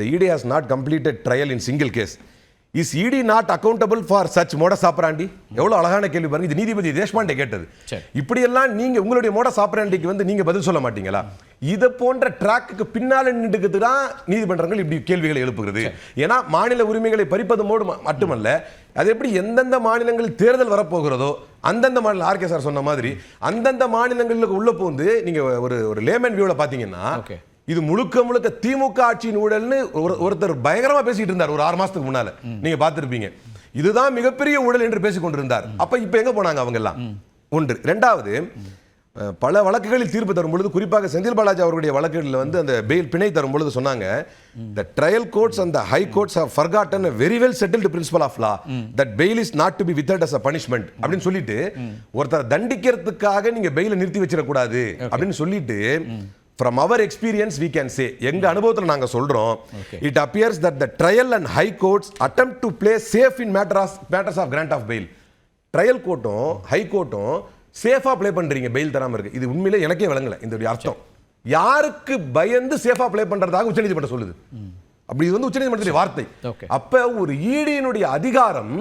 the ED has not completed trial in single case. Is ED not accountable for such modus operandi? எவ்வளவு அழகான கேள்வி பாருங்க. இது நீதிபதி தேஷ்பாண்டே கேட்டது. இப்படி எல்லாம் நீங்க உங்களுடைய modus operandiக்கு வந்து நீங்க பதில் சொல்ல மாட்டீங்களா? இத போன்ற ட்ராக்குக்கு பின்னால நின்னுக்கிட்டு தான் நீதிமன்றங்கள் இப்படி கேள்விகளை எழுப்புகிறது. ஏன்னா மாநில உரிமைகளை பறிப்பதோடு மட்டுமல்ல, அது எப்படி எந்தெந்த மாநிலங்களில் தேர்தல் வரப்போகிறதோ அந்தந்த மாநில ஆர்கே சார் சொன்ன மாதிரி அந்தந்த மாநிலங்களுக்கு உள்ள போந்து நீங்க ஒரு லேமன் வியூல பாத்தீங்கன்னா இது முழுக்க முழுக்க திமுக ஆட்சியின் ஊழல்னு ஒருத்தர் பயங்கரமா பேசிட்டு இருந்தார் ஒரு 6 மாசத்துக்கு முன்னால. நீங்க பார்த்திருப்பீங்க. இதுதான் மிகப்பெரிய ஊழல் என்று பேசிக் கொண்டிருந்தார். அப்ப இப்ப எங்க போனாங்க அவங்க எல்லாம்? ஒன்று. இரண்டாவது, பல வழக்குகளில் தீர்ப்பு தரும் பொழுது, குறிப்பாக செந்தில் பாலாஜி அவர்களுடைய வழக்குகளில் வந்து அந்த பெயில் பிணை தரும் பொழுது சொன்னாங்க, the trial courts and the high courts have forgotten a very well settled principle of law that bail is not to be withheld as a punishment அப்படின்னு சொல்லிட்டு ஒருத்தர் தண்டிக்கிறதுக்காக நீங்க பெயில நிறுத்தி வச்சிட கூடாது அப்படின்னு சொல்லிட்டு from our experience we can say, எங்க அனுபவத்தில் நாங்க சொல்றோம், it appears that the trial and high courts attempt to play safe in matters of grant of bail. Trial கோர்ட்டும் ஹை கோர்ட்டும் சேஃபா ப்ளே பண்றீங்க பெயில் தராம இருக்கு. இது உண்மையிலே எனக்கே விளங்கல இந்த அர்த்தம். யாருக்கு பயந்து சேஃபா ப்ளே பண்றதாக உச்சநீதிமன்றம் சொல்லுது. அப்படி இது வந்து உச்சநீதிமன்றத்தின் வார்த்தை. அப்ப ஒரு ஈடியினுடைய அதிகாரம்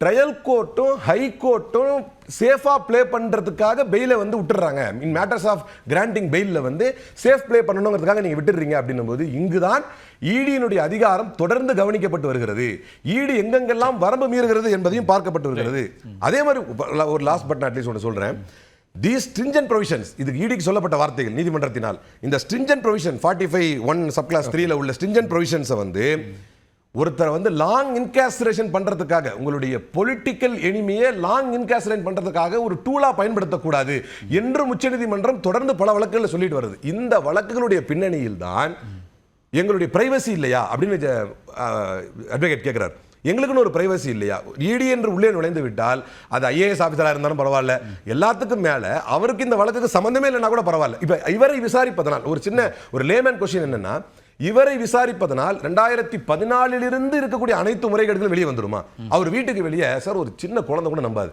ட்ரையல் கோர்ட்டும் ஹை கோர்ட்டும் சேஃபா ப்ளே பண்றதுக்காக பெயில வந்து விட்டுறாங்க. இன் மேட்டர்ஸ் ஆஃப் கிராண்டிங் பெயில்ல வந்து சேஃப் ப்ளே பண்ணணுங்கிறதுக்காக நீங்க விட்டுறீங்க அப்படின்னும் போது இங்குதான் ஈடியினுடைய அதிகாரம் தொடர்ந்து கவனிக்கப்பட்டு வருகிறது. ஈடி எங்கெங்கெல்லாம் வரம்பு மீறுகிறது என்பதையும் பார்க்கப்பட்டு வருகிறது. அதே மாதிரி ஒரு லாஸ்ட் பட் நாட் லீஸ்ட் ஒன்று சொல்றேன். These stringent provisions, இது ஈடிக்கு சொல்லப்பட்ட வார்த்தைகள் நீதிமன்றத்தினால், இந்த stringent provision 45(1) subclass 3ல உள்ள stringent provisions வந்து ஒருத்தர் வந்து லாங் இன்காஸ்டரேஷன் பண்றதுக்காக, உங்களுடைய பொலிட்டிக்கல் எனிமியை லாங் இன்காஸ்டரேட் பண்றதுக்காக ஒரு டூலா பயன்படுத்தக்கூடாது என்று உச்சநீதிமன்றம் தொடர்ந்து பல வழக்குகளை சொல்லிட்டு வருது. இந்த வழக்குகளுடைய பின்னணியில் தான் எங்களுடைய பிரைவசி இல்லையா அப்படின்னு அட்வொகேட் கேட்கிறார். எங்களுக்குன்னு ஒரு பிரைவசி இல்லையா? இடி என்று உள்ளே நுழைந்து விட்டால் அது ஐஏஎஸ் ஆஃபீஸராக இருந்தாலும் பரவாயில்ல, எல்லாத்துக்கும் மேலே அவருக்கு இந்த வழக்குக்கு சம்பந்தமே இல்லைன்னா கூட பரவாயில்ல. இப்போ இவரை விசாரிப்பதனால் ஒரு சின்ன ஒரு லேமேன் கொஸ்டின் என்னன்னா, இவரை விசாரிப்பதனால் 2014 இருக்கக்கூடிய அனைத்து முறைகேடுகளும் வெளியே வந்துருமா? அவர் வீட்டுக்கு வெளியே சார் ஒரு சின்ன குழந்தை கூட நம்பாது,